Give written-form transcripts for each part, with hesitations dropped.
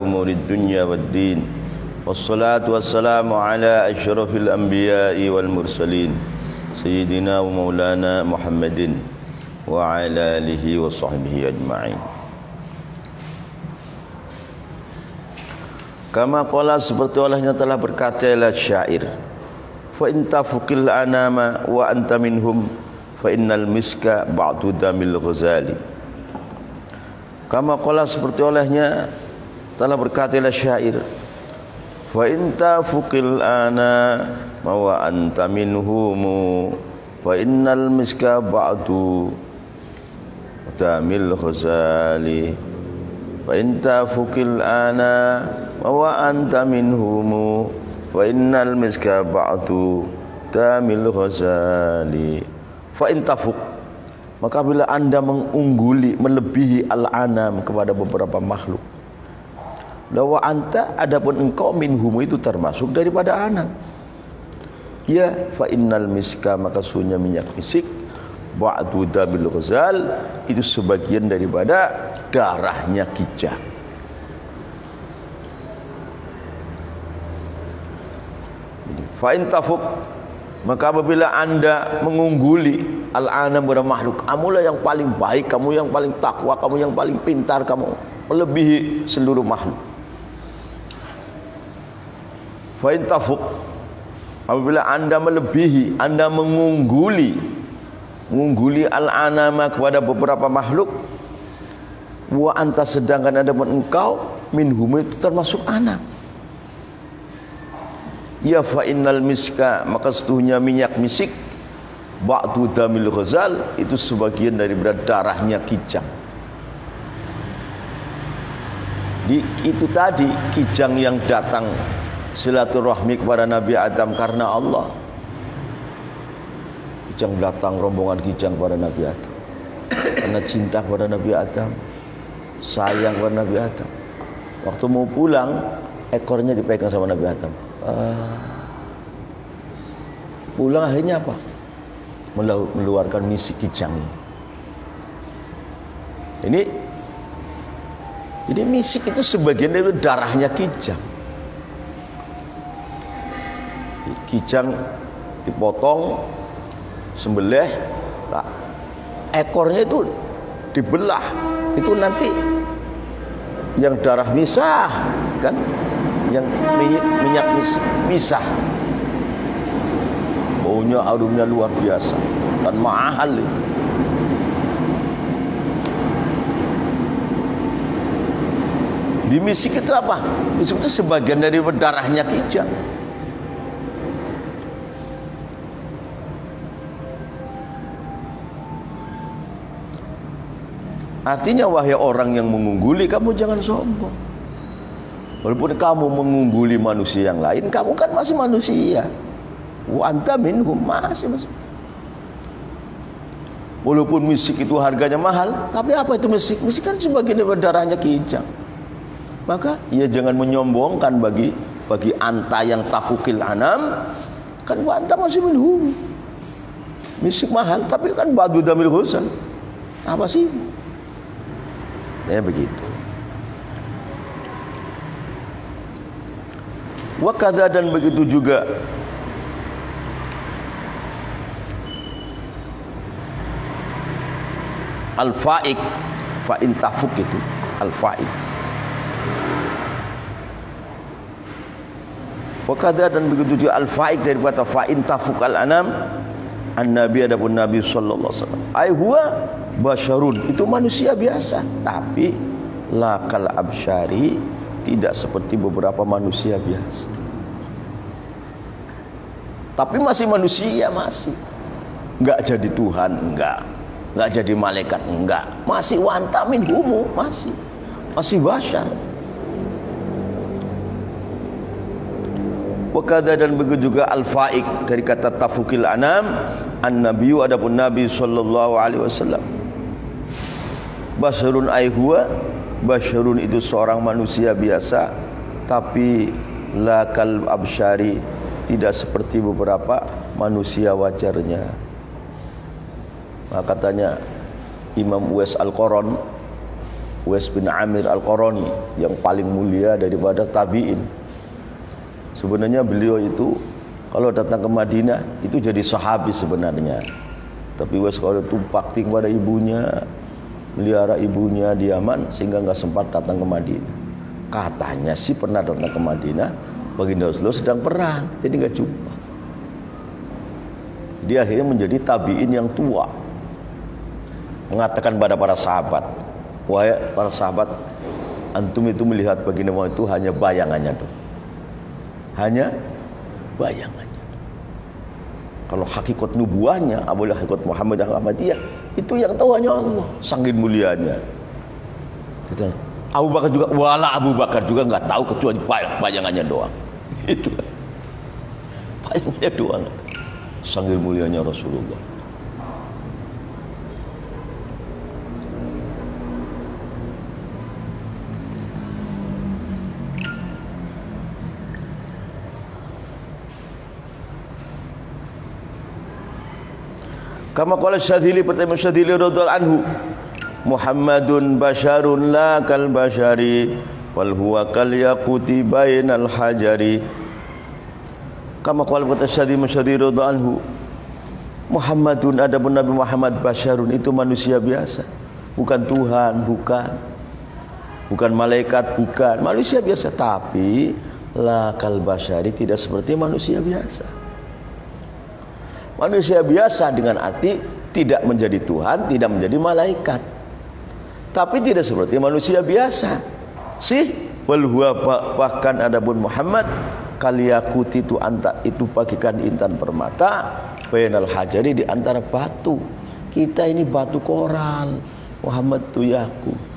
umuri dunya waddin. Wassalatu wassalamu ala asyrafil anbiya'i wal mursalin sayyidina wa maulana Muhammadin wa ala alihi wa sahbihi ajma'in. Kama qala, seperti olehnya telah berkata syair, fa in tafuqil anama wa anta minhum fa innal miska ba'du damil ghazali. Kama qala, seperti olehnya telah berkata syair, fa in tafuqil ana wa anta minhum fa innal miska ba'du damil ghazali. Fa in tafuqil ana wa anta minhum fa innal miska ba'du damil ghazali. Fa in tafuq, maka bila anda mengungguli, melebihi al-anam kepada beberapa makhluk, lawa anta, adapun engkau minhum itu termasuk daripada anam, ya fa innal miska, maka sesungguhnya minyak misik ba'du damil ghazal, itu sebagian daripada darahnya kijang. Fa in tafuq, maka apabila anda mengungguli al-anam pada makhluk, kamulah yang paling baik, kamu yang paling takwa, kamu yang paling pintar, kamu melebihi seluruh makhluk. Fa in tafuq, apabila anda melebihi, anda mengungguli al-anama kepada beberapa makhluk, wa anta, sedangkan ada pun engkau minhum itu termasuk anam, ya fa innal miska, maka sesungguhnya minyak misik ba'du damil ghazal, itu sebagian daripada darahnya kijang. Itu tadi kijang yang datang silaturahmi kepada Nabi Adam karena Allah. Kijang datang, rombongan kijang kepada Nabi Adam karena cinta kepada Nabi Adam, sayang kepada Nabi Adam. Waktu mau pulang, ekornya dipegang sama Nabi Adam. Pulang akhirnya apa? Meluarkan misik kijang ini. Jadi misik itu sebagian dari darahnya kijang. Kijang dipotong, sembelih, nah, ekornya itu dibelah, itu nanti yang darah misah kan, yang minyak misah, baunya harumnya luar biasa dan mahal. Di misik itu apa? Misik itu sebagian dari darahnya kijang. Artinya wahai orang yang mengungguli, kamu jangan sombong. Walaupun kamu mengungguli manusia yang lain, kamu kan masih manusia. Wa anta minhum, masih. Walaupun misik itu harganya mahal, tapi apa itu misik? Misik kan sebagian dari darahnya kijang. Maka ia jangan menyombongkan bagi anta yang tafukil anam, kan wa anta masih minhum. Misik mahal, tapi kan ba'du damil ghazal. Apa sih? Ya begitu. Wa kadza, dan begitu juga al-fa'iq, fa in tafuq itu al-fa'iq. Wa kadza, dan begitu juga al-fa'iq dari kata fa in tafuq al-anam, an-nabi, adapun Nabi sallallahu alaihi wasallam, ai huwa basyarun, itu manusia biasa, tapi lakal absyari, tidak seperti beberapa manusia biasa. Tapi masih manusia, masih enggak jadi Tuhan, enggak jadi malaikat, enggak, masih wa anta minhum, masih basyar. Wa kadza, dan begitu juga al-fa'iq dari kata tafukil anam, an-nabiyyu, adapun Nabi sallallahu alaihi wasallam, basyarun ai huwa, basyarun itu seorang manusia biasa, tapi lakal absyari, tidak seperti beberapa manusia wajarnya. Maka katanya Imam Uwais Al-Qaran Uwais bin Amir Al-Qarani, yang paling mulia daripada tabi'in. Sebenarnya beliau itu kalau datang ke Madinah itu jadi sahabi sebenarnya. Tapi Uwais kalau itu bakti kepada ibunya, melihara ibunya di Yaman sehingga nggak sempat datang ke Madinah. Katanya sih pernah datang ke Madinah, baginda Rasulullah sedang perang, jadi nggak jumpa. Dia akhirnya menjadi tabi'in yang tua, mengatakan pada para sahabat, wahai para sahabat, antum itu melihat baginda Muhammad itu hanya bayangannya tuh, hanya bayangannya. Kalau hakikat nubuahnya, apalagi hakikat Muhammad yang Ahmadiyah, itu yang tahu hanya Allah, saking mulianya. Abu Bakar juga, wala Abu Bakar juga nggak tahu kecuali bayangannya doang. Itu bayangannya doang, saking mulianya Rasulullah. Kama qala Syadzili, pertama Syadzili radhiyallahu anhu, Muhammadun basyarun la kal basyari wal huwa kal yaquti bainal hajari. Kama qala Syadzili radhiyallahu anhu, Muhammadun, adapun Nabi Muhammad, basyarun itu manusia biasa, bukan Tuhan, bukan malaikat, bukan manusia biasa. Tapi la kal basyari, tidak seperti manusia biasa. Manusia biasa dengan arti tidak menjadi Tuhan, tidak menjadi malaikat, tapi tidak seperti manusia biasa. Wal huwa, bahkan adapun Muhammad, kaliyakuti itu bagikan intan permata, bainal hajari, di antara batu. Kita ini batu koral, Muhammad itu yakut.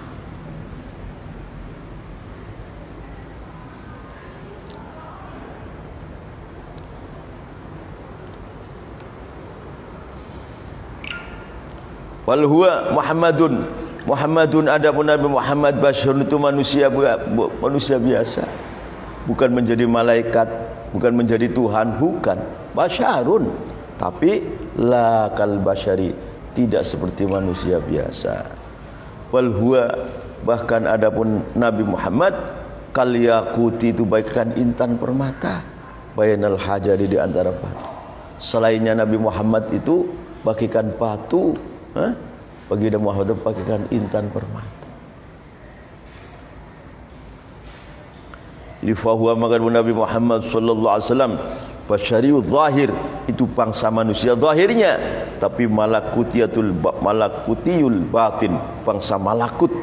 Wal huwa Muhammadun adapun Nabi Muhammad, basyarun itu manusia biasa, bukan menjadi malaikat, bukan menjadi Tuhan, bukan. Basyarun, tapi la kal basyari, tidak seperti manusia biasa. Wal huwa, bahkan adapun Nabi Muhammad, kal yaquti itu bagaikan intan permata, bainal hajari, di antara batu. Selainnya Nabi Muhammad itu bagikan batu, baginda Muhammad pakaikan intan permata. Jadi fahuwa, maka Nabi Muhammad sallallahu alaihi wasallam basyariu zahir, itu bangsa manusia zahirnya, tapi malakutiyul batin, bangsa malakut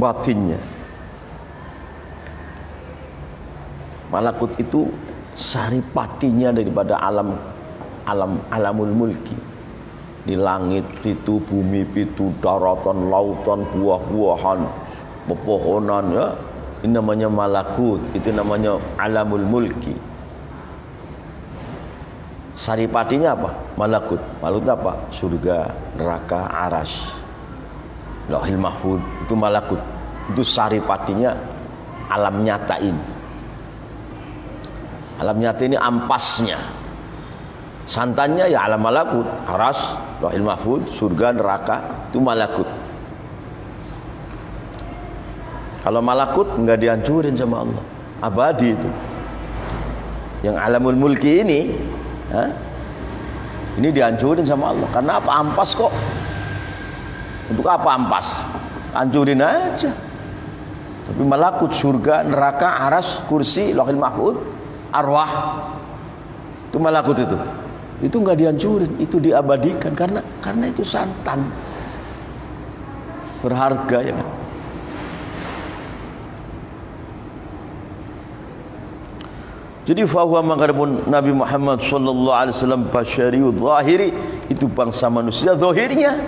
batinnya. Malakut itu saripatinya daripada alamul mulki. Di langit itu, bumi itu, daratan, lautan, buah-buahan, pepohonan, ya, ini namanya malakut, itu namanya alamul mulki. Saripatinya apa? Malakut. Malakut apa? Surga, neraka, arasy, lauhil mahfuz, itu malakut. Itu saripatinya alam nyata ini. Alam nyata ini ampasnya. Santannya ya alam malakut, aras, lauhil mahfuz, surga, neraka, itu malakut. Kalau malakut enggak dihancurin sama Allah, abadi itu. Yang alamul mulki ini, ini dihancurin sama Allah. Karena apa? Ampas kok. Untuk apa ampas? Hancurin aja. Tapi malakut, surga, neraka, aras, kursi, lauhil mahfuz, arwah, itu malakut itu nggak dihancurin, itu diabadikan karena itu santan, berharga, ya kan? Jadi fahuwa, maka Nabi Muhammad sallallahu alaihi wasallam basyariu zahiri, itu bangsa manusia zahirnya,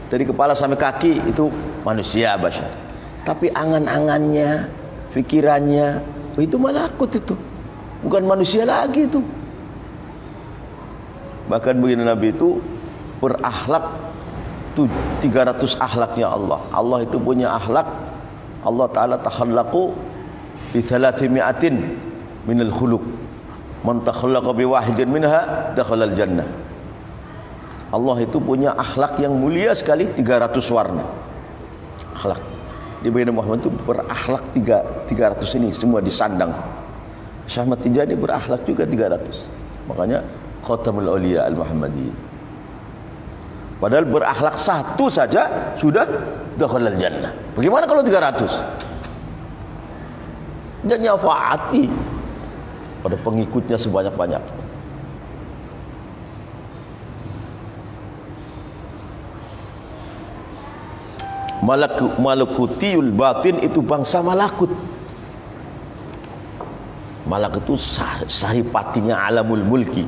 dari kepala sampai kaki itu manusia basyar. Tapi angan-angannya, pikirannya, itu malakut, itu bukan manusia lagi itu. Bahkan begini, Nabi itu berakhlak itu 300 akhlaknya Allah. Allah itu punya akhlak. Allah Ta'ala takhallaqu bi 300 minal khuluq. Man takhallaqa bi wahidin minha dakhalal jannah. Allah itu punya akhlak yang mulia sekali, 300 warna akhlak. Di Nabi Muhammad itu berakhlak 300 ini semua disandang. Syekh Ahmad Tijani berakhlak juga 300. Makanya Khatamul Auliya Al-Muhammadi. Padahal berakhlak satu saja sudah dakhalal jannah. Bagaimana kalau 300? Dan nyafaati pada pengikutnya sebanyak-banyak. Malakutiyul batin itu bangsa malakut. Malak itu saripatinya alamul mulki.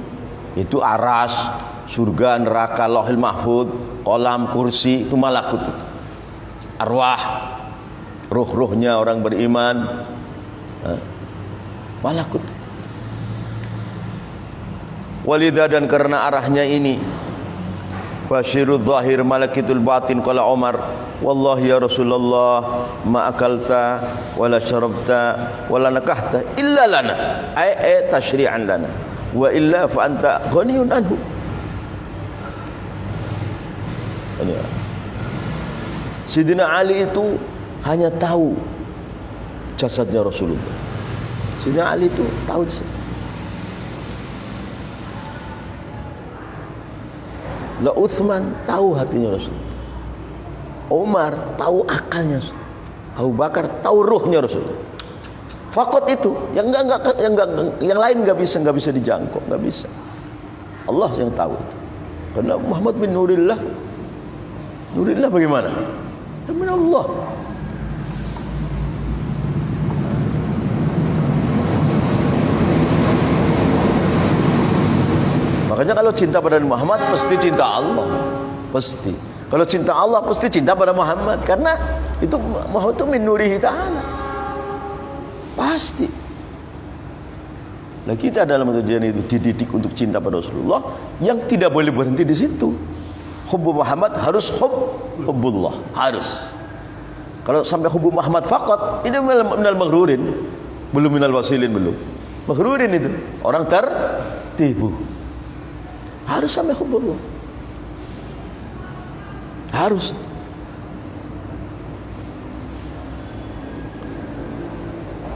Itu aras, surga, neraka, lauhil mahfud, kolam, kursi, itu malakut itu. Arwah, ruh-ruhnya orang beriman, malakut. Walidha, dan karena arahnya ini, Bashirul zahir malakitul batin, qala Umar, wallahi ya Rasulullah, ma akalta wala syarabta wala nakahta illa lana, ay tashri'an lana, wa illa fa anta ghaniyun anhu. Sayyidina Ali itu hanya tahu jasadnya Rasulullah. Sayyidina Ali itu tahu jasad. La Uthman tahu hatinya Rasul. Umar tahu akalnya Rasul. Abu Bakar tahu ruhnya Rasul. Fakot itu yang yang lain nggak bisa dijangkau, nggak bisa. Allah yang tahu itu. Karena Muhammad bin Nurillah. Nurillah bagaimana? Min Allah. Makanya kalau cinta pada Muhammad pasti cinta Allah, pasti. Kalau cinta Allah pasti cinta pada Muhammad, karena itu Muhammad itu min nurihi ta'ala, pasti. Nah, kita dalam ujian itu dididik untuk cinta pada Rasulullah, yang tidak boleh berhenti di situ. Hubbu Muhammad harus hubbullah, harus. Kalau sampai hubbu Muhammad faqat, ini minal maghrurin, belum minal wasilin, belum. Maghrurin itu orang tertipu. Harus sampai hubbullah, harus.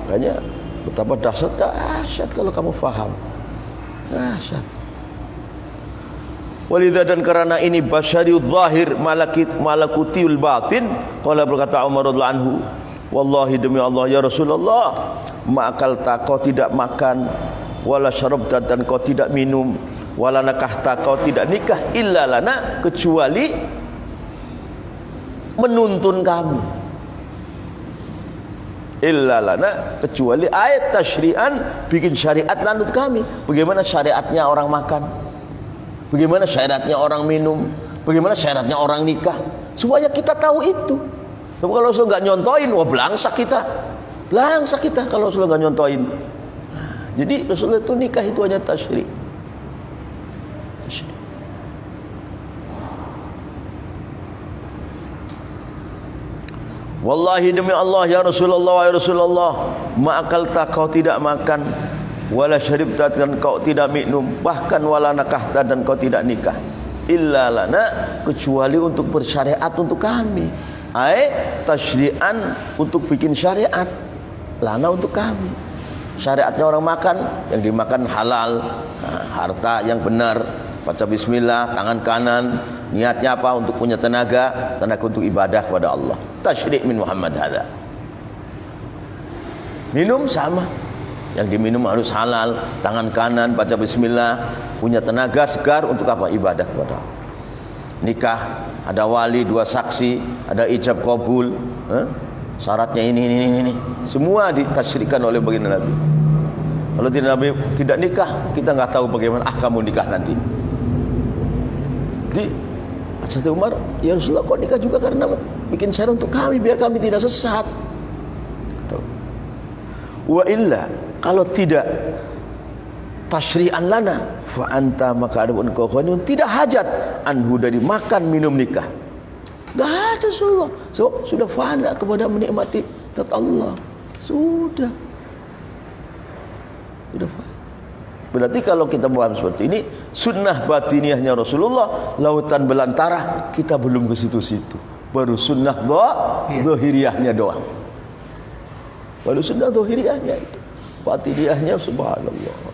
Makanya betapa dahsyat kalau kamu faham, dahsyat. Walidha, dan karena ini basyariul zahir malakutiul batin, qala berkata Umar radhiyallahu anhu, wallahi demi Allah ya Rasulullah, ma'akalta, kau tidak makan, wala syarabta, dan kau tidak minum, wala nakahta, kau tidak nikah, illa lana, kecuali menuntun kami, illa lana, kecuali ayat tasyri'an, bikin syariat lanut kami. Bagaimana syariatnya orang makan, bagaimana syariatnya orang minum, bagaimana syariatnya orang nikah, supaya kita tahu itu. Tapi kalau Rasul nggak nyontoin, wah belangsak kita kalau Rasul nggak nyontoin. Jadi Rasulullah itu nikah itu hanya tasyri'. Wallahi demi Allah ya Rasulullah, ma'akalta, kau tidak makan, wala syaribta, dan kau tidak minum, bahkan wala nakahta, dan kau tidak nikah, illa lana, kecuali untuk bersyariat untuk kami, tasyri'an, untuk bikin syariat, lana, untuk kami. Syariatnya orang makan, yang dimakan halal, harta yang benar, baca bismillah, tangan kanan, niatnya apa? Untuk punya tenaga untuk ibadah kepada Allah. Tasyri' min Muhammad hadza. Minum sama, yang diminum harus halal, tangan kanan baca bismillah, punya tenaga segar untuk apa? Ibadah kepada Allah. Nikah ada wali, 2 saksi, ada ijab qabul, syaratnya ini, semua ditasyrikan oleh baginda Nabi. Kalau Nabi tidak nikah, kita nggak tahu bagaimana kamu nikah nanti. Jadi Hazrat Umar, ya Rasulullah, kok nikah juga karena bikin syarat untuk kami, biar kami tidak sesat. Wa illa, kalau tidak tasyri'an lana, fa anta, maka ada engkau tidak hajat anhu, dari makan minum nikah. Gak ada Rasulullah. So, sudah fana kepada menikmati tat Allah. Sudah fana. Berarti kalau kita paham seperti ini, sunnah batiniahnya Rasulullah lautan belantara, kita belum ke situ-situ. Baru sunnah zahiriahnya doang. Baru sunnah zahiriahnya itu. Batiniahnya subhanallah.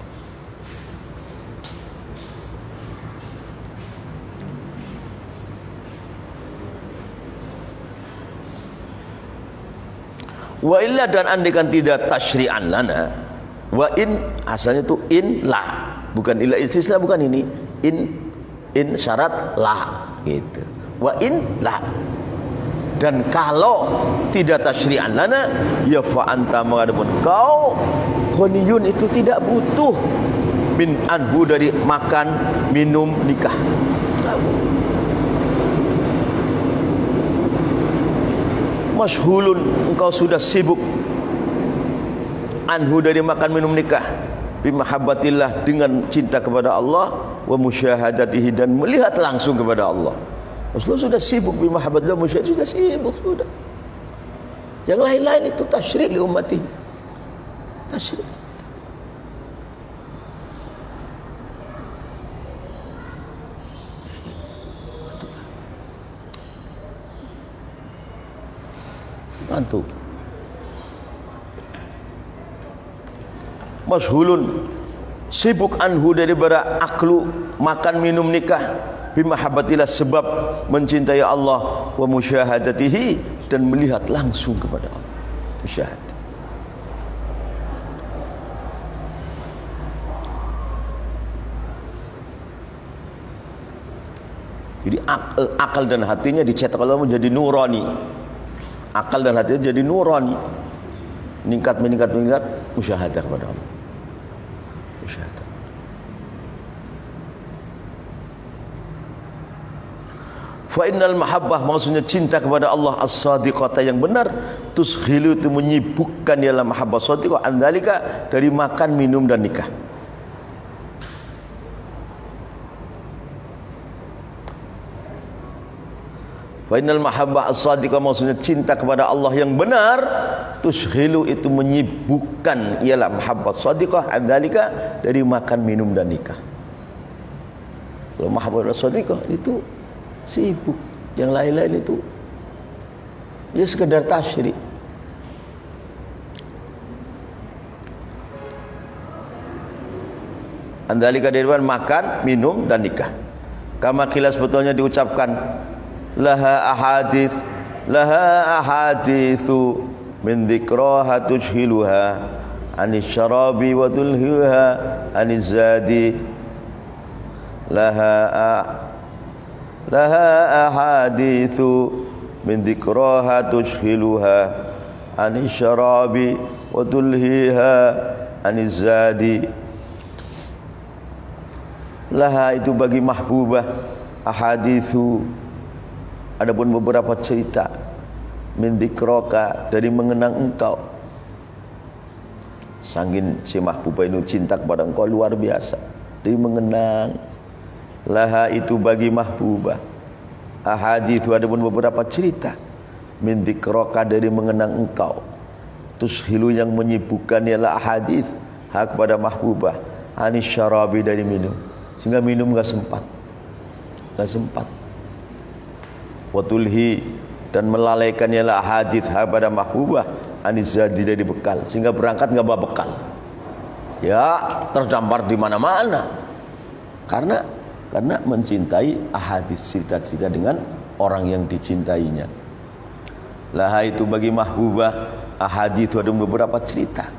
Wa illa, dan andikan tidak tasyri'an lana, wa in asalnya itu in la, bukan illa istisna, bukan ini in syarat la gitu. Wa in la, dan kalau tidak tasyri'an lana, ya fa anta, mengadapun kau ghaniyun, itu tidak butuh min anhu, dari makan minum nikah. Masyhulun, engkau sudah sibuk anhu, dari makan minum nikah, bimahabbatillah, dengan cinta kepada Allah, wa musyahadatihi, dan melihat langsung kepada Allah. Rasulullah sudah sibuk bimahabbatillah, musyahadatihi, sudah sibuk sudah. Yang lain-lain itu tasyri' li ummati, tasyri'. Mantu. Masyhulun, sibuk anhu, daripada aklu, makan minum nikah, bimahabbatillah, sebab mencintai Allah, wa musyahadatihi, dan melihat langsung kepada Allah. Musyahadah. Jadi akal dan hatinya dicetak Allah menjadi nurani. Akal dan hatinya jadi nurani, meningkat musyahadah kepada Allah. Musyahadah. Fa innal mahabbah, maksudnya cinta kepada Allah, as-sadiqata, yang benar, tuskhilu, itu menyibukkan, ialah mahabbah sadiqah, andalika, dari makan minum dan nikah. Wa innal mahabbah as-sadiqah, maksudnya cinta kepada Allah yang benar, tushghilu, itu menyibukkan, ialah mahabbah sadiqah, adzalika, dari makan minum dan nikah. Kalau mahabbah as-sadiqah itu sibuk, yang lain-lain itu ya sekedar tasyri'. Adzalika, dari makan, minum, dan nikah. Kama qila, sebetulnya diucapkan, laha ahadithu min dzikraha tushhiluha anis syarabi wa tulhiha anis zadi. Laha ahadithu min dzikraha tushhiluha anis syarabi wa tulhiha anis zadi. Laha, itu bagi mahbubah, ahadithu, adapun beberapa cerita, min dzikraka, dari mengenang engkau. Sangin si mahbubah ini cinta kepada engkau luar biasa, dari mengenang. Laha, itu bagi mahbubah, ahadithu, adapun beberapa cerita, min dzikraka, dari mengenang engkau. Tushilu, yang menyibukkan, ialah ahadith, hak kepada mahbubah, anis syarabi, dari minum, sehingga minum enggak sempat. Watulhi, dan melalaikan, ialah hadith, pada mahbubah, anis zadi, dari bekal, sehingga berangkat enggak bawa bekal. Ya, terdampar di mana-mana. Karena mencintai ahadith, cerita-cerita dengan orang yang dicintainya. Laha, itu bagi mahbubah, ahadith, ada beberapa cerita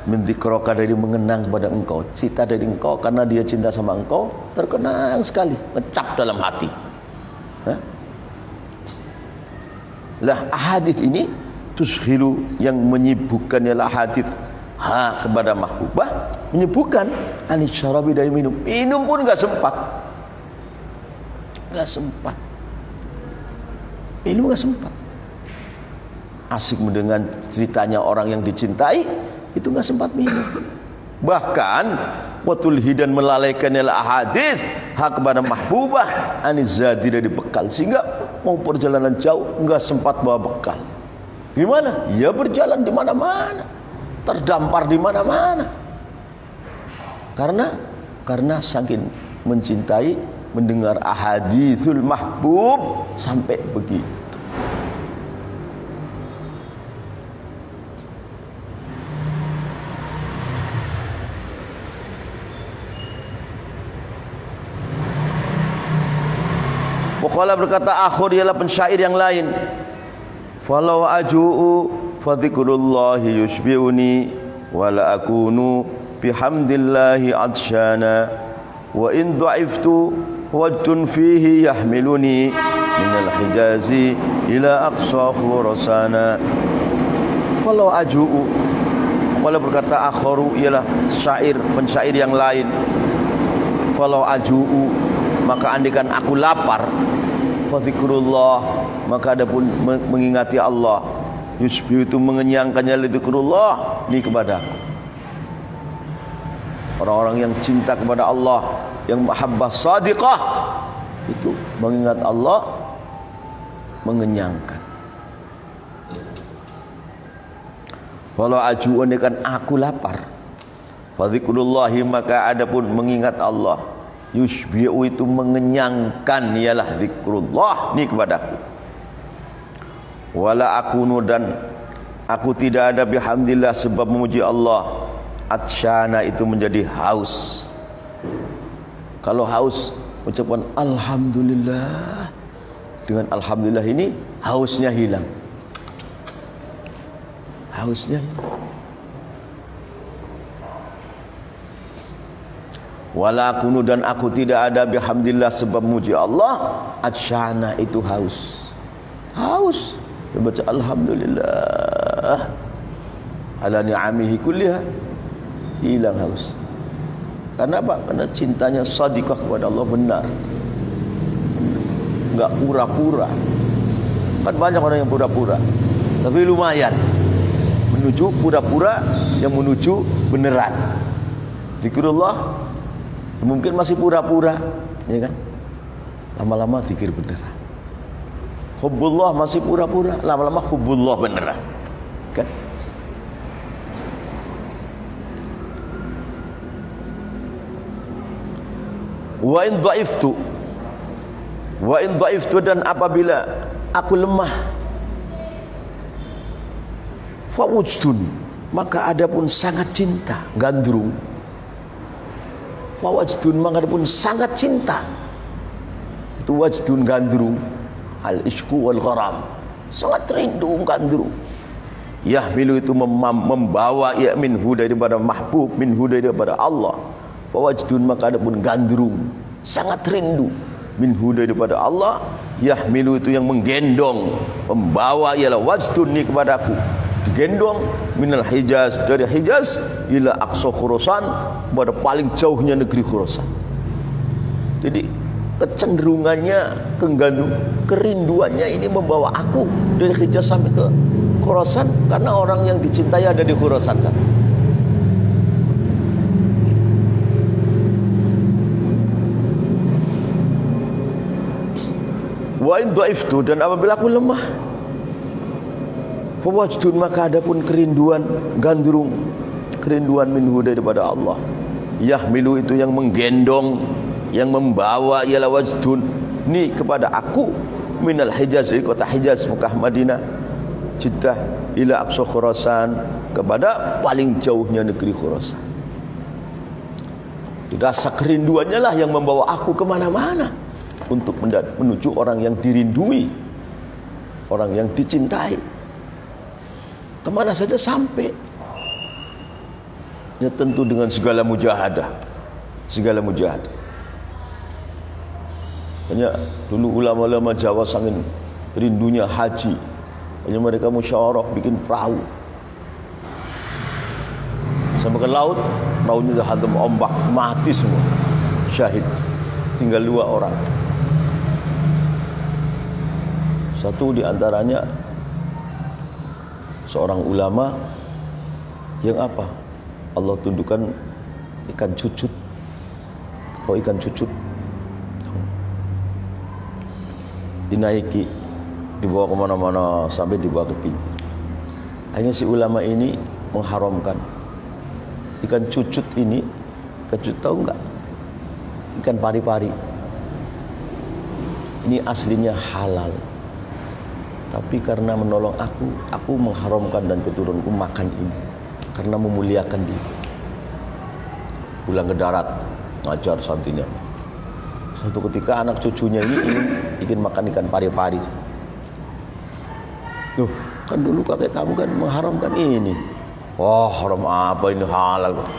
mendzikroka, dari mengenang kepada engkau, cinta dari engkau, karena dia cinta sama engkau, terkenang sekali, ngecap dalam hati. Lah, ahadith ini tushhilu, yang menyibukkan, ialah hadith, kepada mahbubah, menyibukkan, anis syarabi, dari minum pun enggak sempat, minum enggak sempat. Asik mendengar ceritanya orang yang dicintai, itu enggak sempat minum. Bahkan watulhi, dan melalaikan, ialah ahadith, hak kepada mahbubah, anis zadi, dari bekal, sehingga mau perjalanan jauh enggak sempat bawa bekal. Gimana? Ya berjalan di mana-mana, terdampar di mana-mana. Karena saking mencintai mendengar ahaditsul mahbub sampai begitu. Waqala berkata akhir ialah pensyair yang lain. Falau aju'u fadhikrullahi yushbi'uni wala akunu bihamdillahi adshana wa in dha'iftu wajtun fihi yahmiluni minal hijazi ila aqsa khurasana. Falau aju'u, waqala berkata akharu ialah syair, pensyair yang lain. Falau aju'u, maka andikan aku lapar, fadhikrullah, maka adapun mengingati Allah, yusbi itu mengenyangkannya lidzikrullah, ini kepada orang-orang yang cinta kepada Allah, yang mahabbah sadiqah, itu mengingat Allah mengenyangkan. Walau aju, andikan aku lapar, fadhikrullahi, maka adapun mengingat Allah, yusbi'u itu mengenyangkan, ialah zikrullah, ni kepadaku. Wala akunu, dan aku tidak ada bihamdillah sebab memuji Allah, atsyana itu menjadi haus. Kalau haus ucapan alhamdulillah, dengan alhamdulillah ini hausnya hilang. Hausnya hilang. Wala kunu, dan aku tidak ada bihamdillah sebab muji Allah, atsyana itu haus. Haus terbaca alhamdulillah ala ni'amihi kulliha, hilang haus. Karena apa? Karena cintanya sadiqah kepada Allah benar, enggak pura-pura. Kan banyak orang yang pura-pura, tapi lumayan menuju pura-pura yang menuju beneran. Zikrullah mungkin masih pura-pura, ya kan? Lama-lama zikir beneran. Hubbullah masih pura-pura, lama-lama hubbullah beneran, kan? Wa in dhaiftu, dan apabila aku lemah, fa wujdun, maka adapun sangat cinta, gandrung. Wajdun, maka pun sangat cinta. Itu wajdun, gandrung. Al-ishku wal gharam, sangat rindu, gandrung. Yahmilu itu membawa, ya minhu daripada mahbub, minhu daripada Allah. Wajdun, maka adapun gandrung, sangat rindu, minhu daripada Allah. Yahmilu itu yang menggendong, membawa, ialah wajdun ni kepadaku, digendong minal Hijaz, dari Hijaz ila aqsa Khurasan, pada paling jauhnya negeri Khurasan. Jadi kecenderungannya, kerinduannya ini membawa aku dari Hijaz sampai ke Khurasan, karena orang yang dicintai ada di Khurasan sana. Wa in dhaiftu, dan apabila aku lemah, fawajdun, maka adapun kerinduan, gandrung, kerinduan minhu daripada Allah. Yahmilu itu yang menggendong, yang membawa, ialah wajdun ni kepada aku, minal Hijaz, dari kota Hijaz, Mekah, Madinah, Jeddah, ila aqsa Khurasan, kepada paling jauhnya negeri Khurasan. Rasa kerinduannya lah yang membawa aku kemana-mana, untuk menuju orang yang dirindui, orang yang dicintai. Kemana saja sampai, ya tentu dengan segala mujahadah, segala mujahadah. Hanya dulu ulama-ulama Jawa sangat rindunya haji, hanya mereka musyawarah bikin perahu sampai ke laut, perahunya dah hantam ombak, mati semua, syahid, tinggal 2 orang. Satu di antaranya seorang ulama yang apa? Allah tundukkan ikan cucut, atau ikan cucut, dinaiki, dibawa kemana-mana sampai dibawa ke pinggir. Akhirnya si ulama ini mengharamkan ikan cucut ini. Cucut tahu enggak? Ikan pari-pari. Ini aslinya halal. Tapi karena menolong aku mengharamkan dan keturunanku makan ini karena memuliakan dia. Pulang ke darat, ngajar santrinya. Suatu ketika anak cucunya ini ingin makan ikan pari-pari. Loh, kan dulu kakek kamu kan mengharamkan ini. Oh, haram apa ini, halal kok.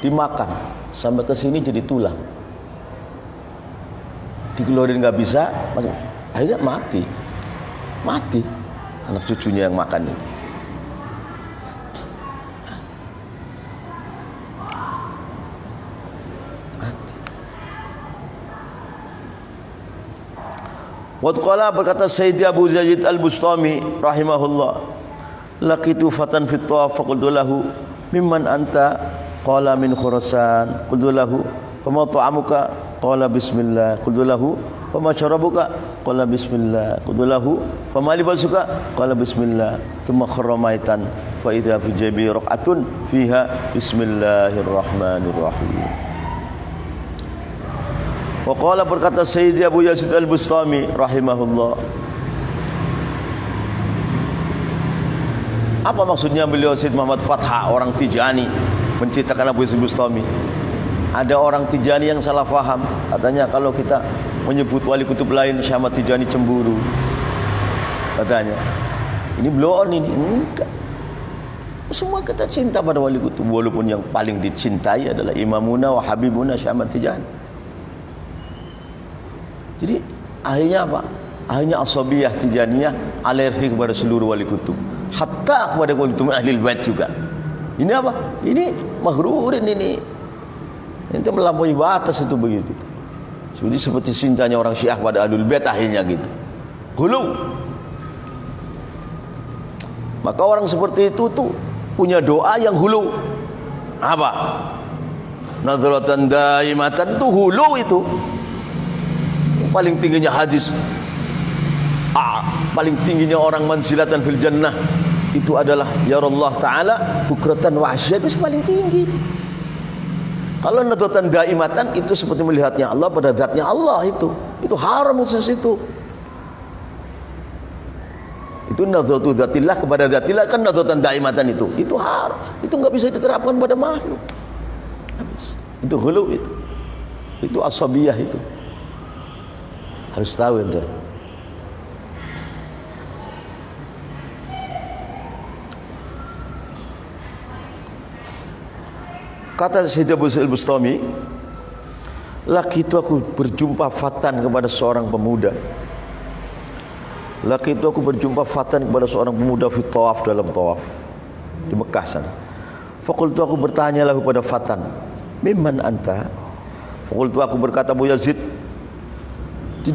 Dimakan sampai ke sini jadi tulang. Dikeluarin nggak bisa, akhirnya mati anak cucunya yang makan itu. Mati. Wadqala berkata Sayyidi Abu Yazid Al-Bustami rahimahullah, laqitu fatan fit tawaf faqultu lahu mimman anta, qala min Khurasan, qultu lahu fama ta'amuka, qala bismillah, qultu lahu fama syarabuka, qala bismillah, qultu lahu fama libasuka, qala bismillah, thumma kharramaitan fa idza fi jabi raq'atun fiha bismillahirrahmanirrahim. Wa qala berkata Sayyidi Abu Yazid Al-Bustami rahimahullah, apa maksudnya beliau Sayyid Muhammad Fatha orang Tijani menceritakan Abu Yazid Al-Bustami? Ada orang Tijani yang salah faham, katanya kalau kita menyebut wali kutub lain Syekh Ahmad Tijani cemburu, katanya. Ini blow on ini. Enggak. Semua kita cinta pada wali kutub, walaupun yang paling dicintai adalah imamuna wa habibuna Syekh Ahmad Tijani. Jadi akhirnya apa? Akhirnya asabiyah Tijaniyah alergi kepada seluruh wali kutub, hatta kepada wali kutub ahli bait juga. Ini apa? Ini maghrurin ini. Itu melampaui batas itu begitu. Seperti cintanya orang Syiah pada Ahlul Bait akhirnya gitu. Hulu. Maka orang seperti itu tuh punya doa yang hulu. Apa? Nadratan daimatan itu hulu itu. Paling tingginya hadis. Paling tingginya orang manzilatan fil jannah itu adalah ya Allah Ta'ala bukratan wa asyad, itu paling tinggi. Kalau nadratan daimatan itu seperti melihatnya Allah pada zatnya Allah, itu haram khusus itu. Itu nadratu zatillah kepada zatillah kan nadratan daimatan itu haram. Itu enggak bisa diterapkan pada makhluk. Habis. Itu ghulu itu. Itu asabiyah itu. Harus tahu itu. Kata Sayyid Abu Yazid Al-Bustami, laki itu aku berjumpa fatan kepada seorang pemuda. Laki itu aku berjumpa fatan kepada seorang pemuda fi tawaf, dalam tawaf di Mekah sana. Faqultu aku bertanya lahu pada fatan, mimman anta? Faqultu aku berkata Abu Yazid. Di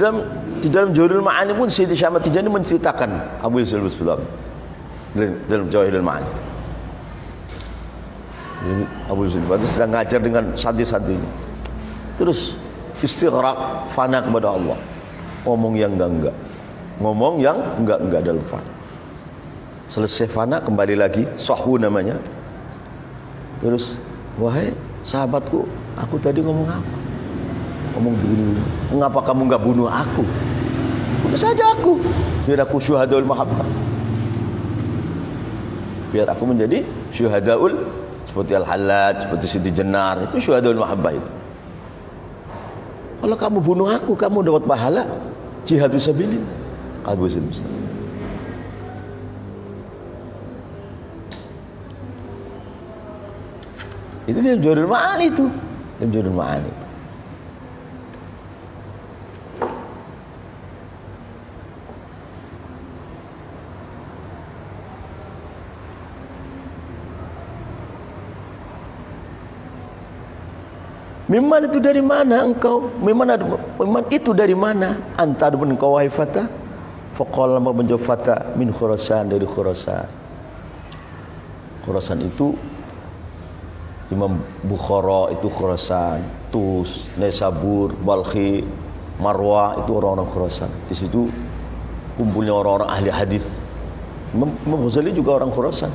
dalam Jawahirul Ma'ani pun Sayyid Syekh Ahmad Tijani menceritakan Abu Yazid Al-Bustami dalam Jawahirul Ma'ani. Abu Yazid Al-Bustami sedang ngajar dengan santri-santrinya. Terus istighraq, fana kepada Allah. Ngomong yang enggak. Ngomong yang enggak dalam fana. Selesai fana kembali lagi, sahwu namanya. Terus, wahai sahabatku, aku tadi ngomong apa? Ngomong begini. Mengapa kamu enggak bunuh aku? Bunuh saja aku. Biar aku syuhadaul mahabbah. Biar aku menjadi syuhadaul, seperti Al-Hallaj, seperti Siti Jenar, itu syuhadaul mahabbah itu. Kalau kamu bunuh aku, kamu dapat pahala jihad fisabilillah. Abu Yazid Al-Bustami. Itu dia Jawahirul Ma'ani itu. Dia Jawahirul Ma'ani. Mimman itu dari mana engkau? Mimman itu dari mana? Anta adapun engkau wahai fata? Faqala menjawab fata min Khurasan, dari Khurasan. Khurasan itu Imam Bukhara itu Khurasan, Tus, Naisabur, Balkhi, Marwa itu orang-orang Khurasan. Di situ kumpulnya orang-orang ahli hadis. Imam Ghazali juga orang Khurasan.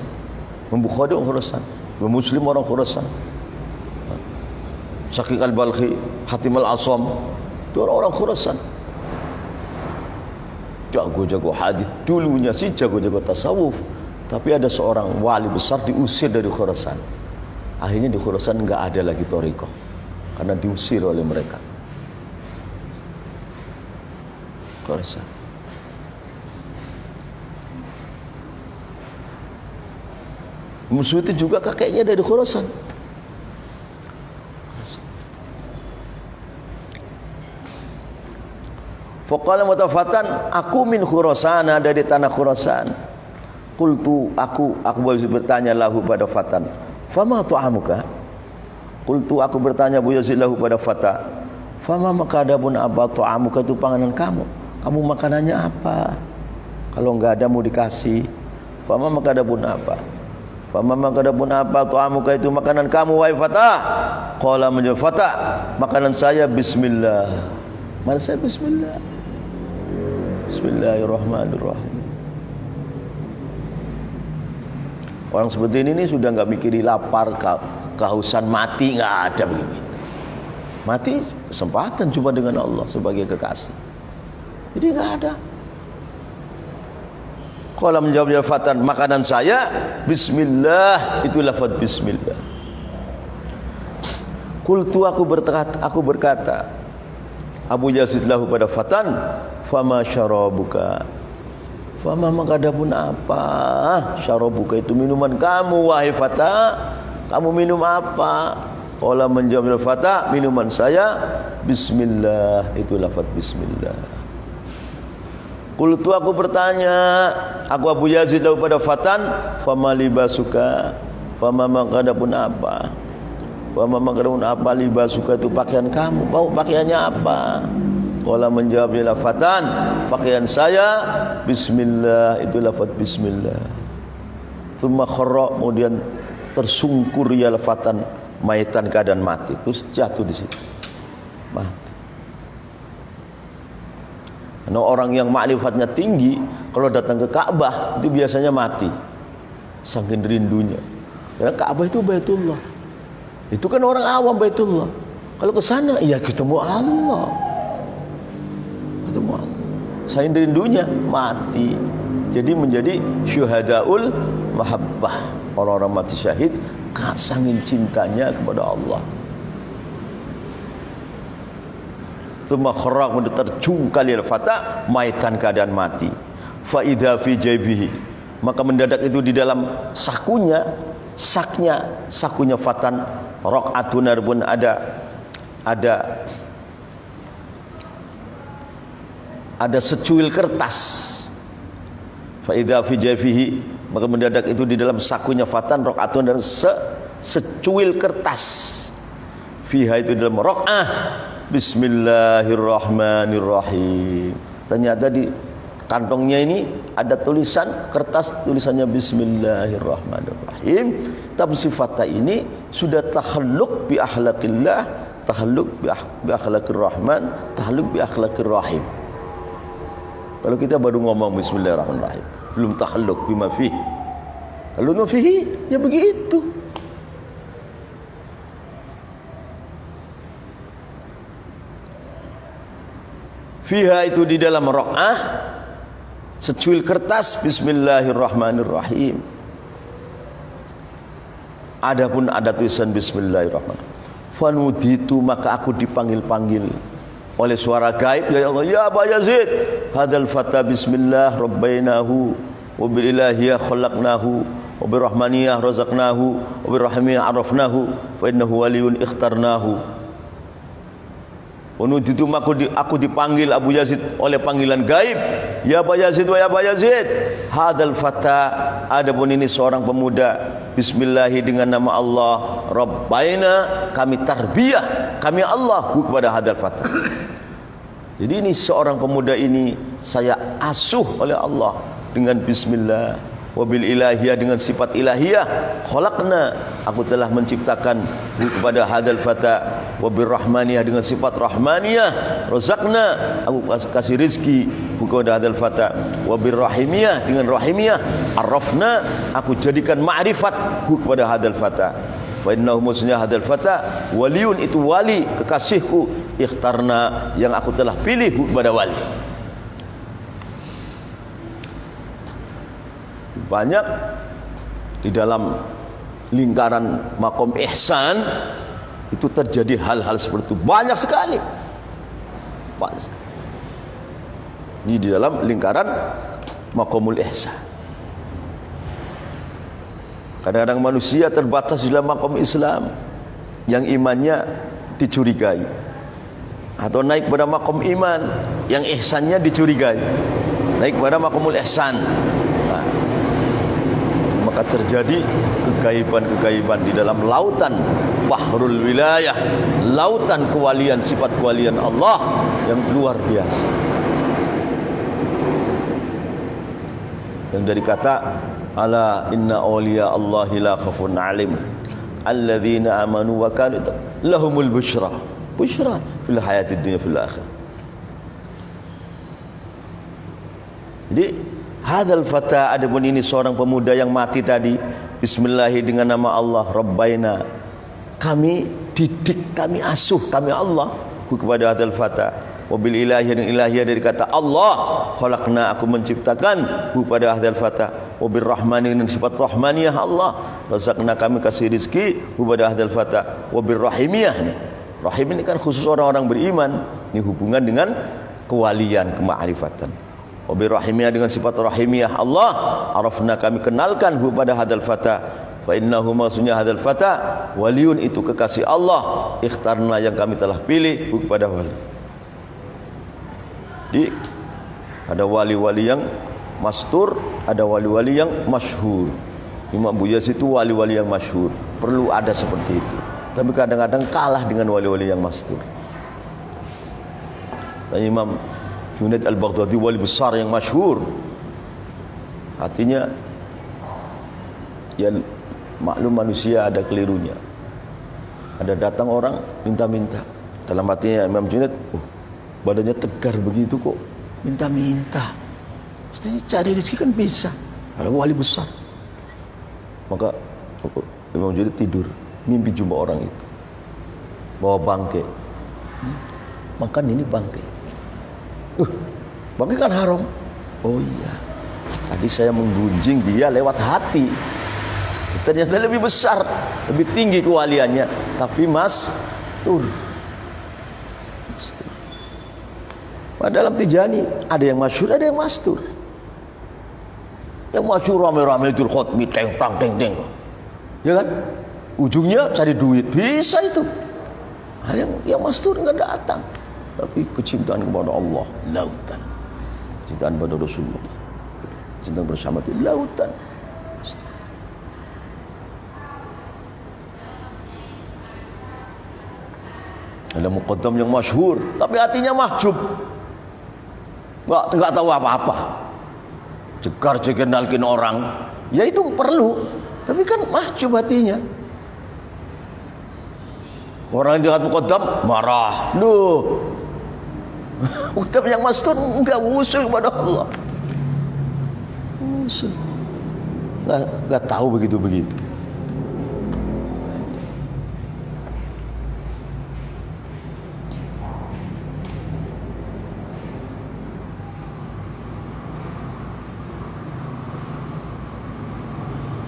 Imam Bukhari orang Khurasan, Imam Muslim orang Khurasan, Syaqiq al-Balkhi, Hatim al-Asam, itu orang-orang Khurasan. Jago-jago hadis dulunya sih, jago-jago tasawuf. Tapi ada seorang wali besar diusir dari Khurasan. Akhirnya di Khurasan enggak ada lagi thariqah karena diusir oleh mereka. Khurasan. Musuh itu juga kakeknya dari Khurasan. Faqala mutafatan, aku min Khurasan, dari tanah Khurasan. Qultu, aku bertanya lahu pada Fatan, fama ta'amuka? Qultu, aku bertanya Abu Yazid lahu pada Fata, fama makadabun apa ta'amuka, itu panganan kamu makanannya apa? Kalau enggak ada mau dikasih. Fama makadabun apa? Fama makadabun apa ta'amuka, itu makanan kamu wahai Fata? Qala, menjawab Fata, makanan saya bismillah. Mana saya bismillah? Bismillahirrahmanirrahim. Orang seperti ini sudah enggak mikiri lapar, kehausan, mati, enggak ada begitu. Mati kesempatan cuma dengan Allah sebagai kekasih. Jadi enggak ada. Qala, menjawab Fatan, makanan saya bismillah, itu lafaz bismillah. Qultu, aku berkata Abu Yazid lahu pada Fatan, fama syarabuka? Fama makadapun apa? Syarabuka, itu minuman kamu wahai Fata. Kamu minum apa? Qala, menjawab Fata, minuman saya bismillah, itu lafaz bismillah. Qultu, aku bertanya, aku Abu Yazid lahu pada Fatan, fama libasuka? Fama makadapun apa? Fama makadapun apa libasuka, itu pakaian kamu, bau pakaiannya apa? Qala, menjawab Fatan, pakaian saya bismillah, itu lafaz bismillah. Tsumma kharra, kemudian tersungkur Fatan, maitan keadaan mati, terus jatuh di situ mati. Karena orang yang makrifatnya tinggi kalau datang ke Ka'bah itu biasanya mati saking rindunya. Karena Ka'bah itu Baitullah. Itu kan orang awam Baitullah. Kalau ke sana ya ketemu Allah. Ketemu Allah. Saking rindunya mati. Jadi menjadi syuhadaul mahabbah. Orang-orang mati syahid saking cintanya kepada Allah. Tsumma kharra, terjungkal Fata, maitan keadaan mati. Fa idza fi jaybihi, maka mendadak itu di dalam sakunya Fatan, raq'atun, pun ada secuil kertas. Fa idza fi jaybihi, maka mendadak itu di dalam sakunya Fatan, raq'atun, dan secuil kertas. Fiha, itu dalam raq'ah, bismillahirrahmanirrahim. Ternyata di kantongnya ini ada tulisan kertas, tulisannya bismillahirrahmanirrahim. Tapi sifatnya ini sudah tahalluq bi akhlaqillah, tahalluq bi akhlaqir rahman, tahalluq bi akhlaqir rahim. Kalau kita baru ngomong bismillahirrahmanirrahim, belum tahalluq bima fihi. Kalau ma fihi ya begitu. Fiha, itu di dalam raq'ah secuil kertas bismillahirrahmanirrahim. Adapun ada tulisan bismillahirrahmanirrahim. Fanuditu, maka aku dipanggil-panggil oleh suara gaib dari Allah. Ya Aba Yazid, hadzal fata bismillah rabbainahu wa bil ilahiyah khalaqnahu wa bir rahmaniyah razaqnahu wa bir rahimiyah arafnahu fa innahu waliyun ikhtarnahu. Itu aku dipanggil Abu Yazid oleh panggilan gaib. Ya Aba Yazid, wa ya Aba Yazid, hadzal fata, adapun ini seorang pemuda, bismillahi, dengan nama Allah, rabbaina, kami tarbiyah, kami Allah kepada hadzal fata. Jadi ini seorang pemuda ini saya asuh oleh Allah dengan bismillah, wabil ilahiyah, dengan sifat ilahiyah, khalaqna, aku telah menciptakan kepada hadzal fata, wabir rahmaniyah, dengan sifat rahmaniyah, razaqna, aku kasih rizki kepada hadzal fata, wa birrahimiyah, dengan rahimiyah, arrafna, aku jadikan ma'rifat hu kepada hadal fata. Wa innahu musnya hadal fata waliyun, itu wali kekasihku, ikhtarna, yang aku telah pilih hu kepada wali. Banyak di dalam lingkaran makom ihsan itu terjadi hal-hal seperti itu, banyak sekali. Ini di dalam lingkaran makomul ihsan. Kadang-kadang manusia terbatas di dalam makom Islam yang imannya dicurigai, atau naik pada makom iman yang ihsannya dicurigai, naik pada makomul ihsan. Maka terjadi kegaiban-kegaiban di dalam lautan bahrul wilayah, lautan kewalian, sifat kewalian Allah yang luar biasa. Yang dari kata ala inna awliya Allahi la khafun alim alladzina amanu wa kanu lahumul busyra fil hayatid dunya fil akhirah. Jadi hadal fata, adapun ini seorang pemuda yang mati tadi, bismillahi, dengan nama Allah, rabbaina, kami didik, kami asuh, kami Allah kepada hadal fata, wabil ilahiyah, dan ilahiyah dari kata Allah, khalaqna, aku menciptakan kepada hadal fata, wabil rahmani, dengan sifat rahmaniyah Allah, razaqna, kami kasih rizki kepada hadal fata, wabil rahimiyah, rahim ini kan khusus orang-orang beriman, ini hubungan dengan kewalian, kemakrifatan. Wabi rahimiyah, dengan sifat rahimiyah Allah, arafna, kami kenalkan kepada hadal fata, fa innahu, maksudnya hadal fata waliyun, itu kekasih Allah, ikhtarna, yang kami telah pilih kepada wali. Jadi ada wali-wali yang mastur, ada wali-wali yang masyhur. Imam Abu Yazid itu wali-wali yang masyhur, perlu ada seperti itu. Tapi kadang-kadang kalah dengan wali-wali yang mastur. Dan Imam Junaid al-Baghdadi wali besar yang masyhur. Artinya ya maklum, manusia ada kelirunya. Ada datang orang minta-minta, dalam hatinya Imam Junaid, badannya tegar begitu kok minta-minta, mestinya cari rezeki kan bisa, ada wali besar. Maka Imam Junaid tidur, mimpi jumpa orang itu bawa bangkai, makan ini bangkai. Bangkai kan haram. Oh iya, tadi saya menggunjing dia lewat hati, ternyata lebih besar, lebih tinggi kewaliannya, tapi mastur. Dalam Tijani ada yang masyhur, ada yang mastur. Yang masyhur rame-rame itu khotmi, teng tang teng teng, ya kan? Ujungnya cari duit, bisa itu. Yang mastur nggak datang, tapi kecintaan kepada Allah lautan, kecintaan kepada Rasulullah, cinta bersama itu lautan. Ada muqaddam yang masyhur tapi hatinya mahjub, nggak tahu apa-apa, cegar-cegar nalkin orang, ya itu perlu, tapi kan mahjub hatinya. Orang yang dekat muqaddam marah, loh, muqaddam yang mastur enggak usul kepada Allah, usul, nggak tahu begitu.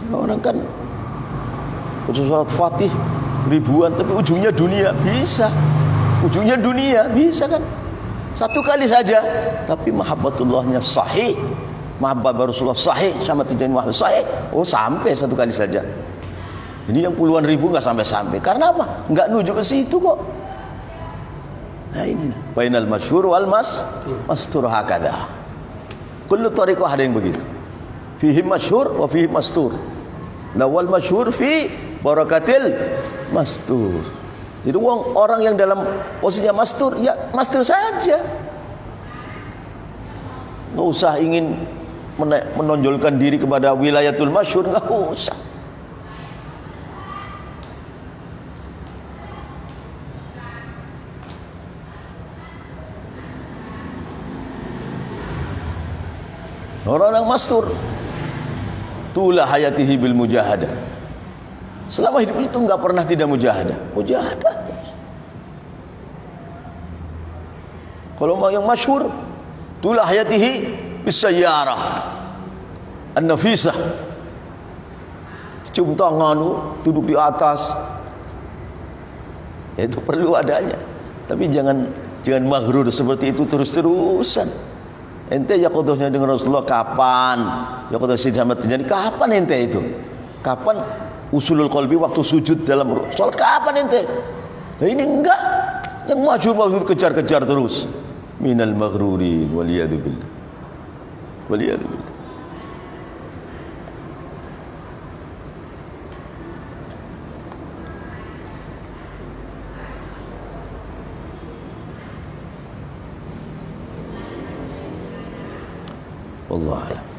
Orang kan baca surat Fatih ribuan, tapi ujungnya dunia, bisa. Ujungnya dunia, bisa kan? Satu kali saja, tapi mahabbatullahnya sahih, mahabbat Rasulullah sahih, sama Tijani Muhammad sahih. Oh, sampai satu kali saja. Ini yang puluhan ribu nggak sampai-sampai. Karena apa? Nggak nuju ke situ kok. Nah ini, bainal masyhur wal mastur hakada. Kullu tariqah ada yang begitu. Fihi masyhur wa fihi mastur. Lawal masyhur fi barakatil mastur. Jadi orang yang dalam posisinya mastur, ya mastur saja, nggak usah ingin menonjolkan diri kepada wilayatul masyhur, nggak usah. mastur. Tula hayatihi bil mujahadah. Selama hidup itu enggak pernah tidak mujahadah. Mujahadah. Kalau mau yang masyhur, tula hayatihi bis sayyarah an-nafisah. Cium tangan, duduk di atas. Itu perlu adanya. Tapi jangan maghrur seperti itu terus-terusan. Ente yaqadhahnya dengan Rasulullah kapan? Yaqadhah Sayyid Ahmad Tijani kapan ente itu? Kapan usulul qalbi waktu sujud dalam salat kapan ente? Nah ini enggak. Yang masyhur kejar-kejar terus. Minal maghrurin waliyadu billah. Waliyadu billah. Wallahu a'lam.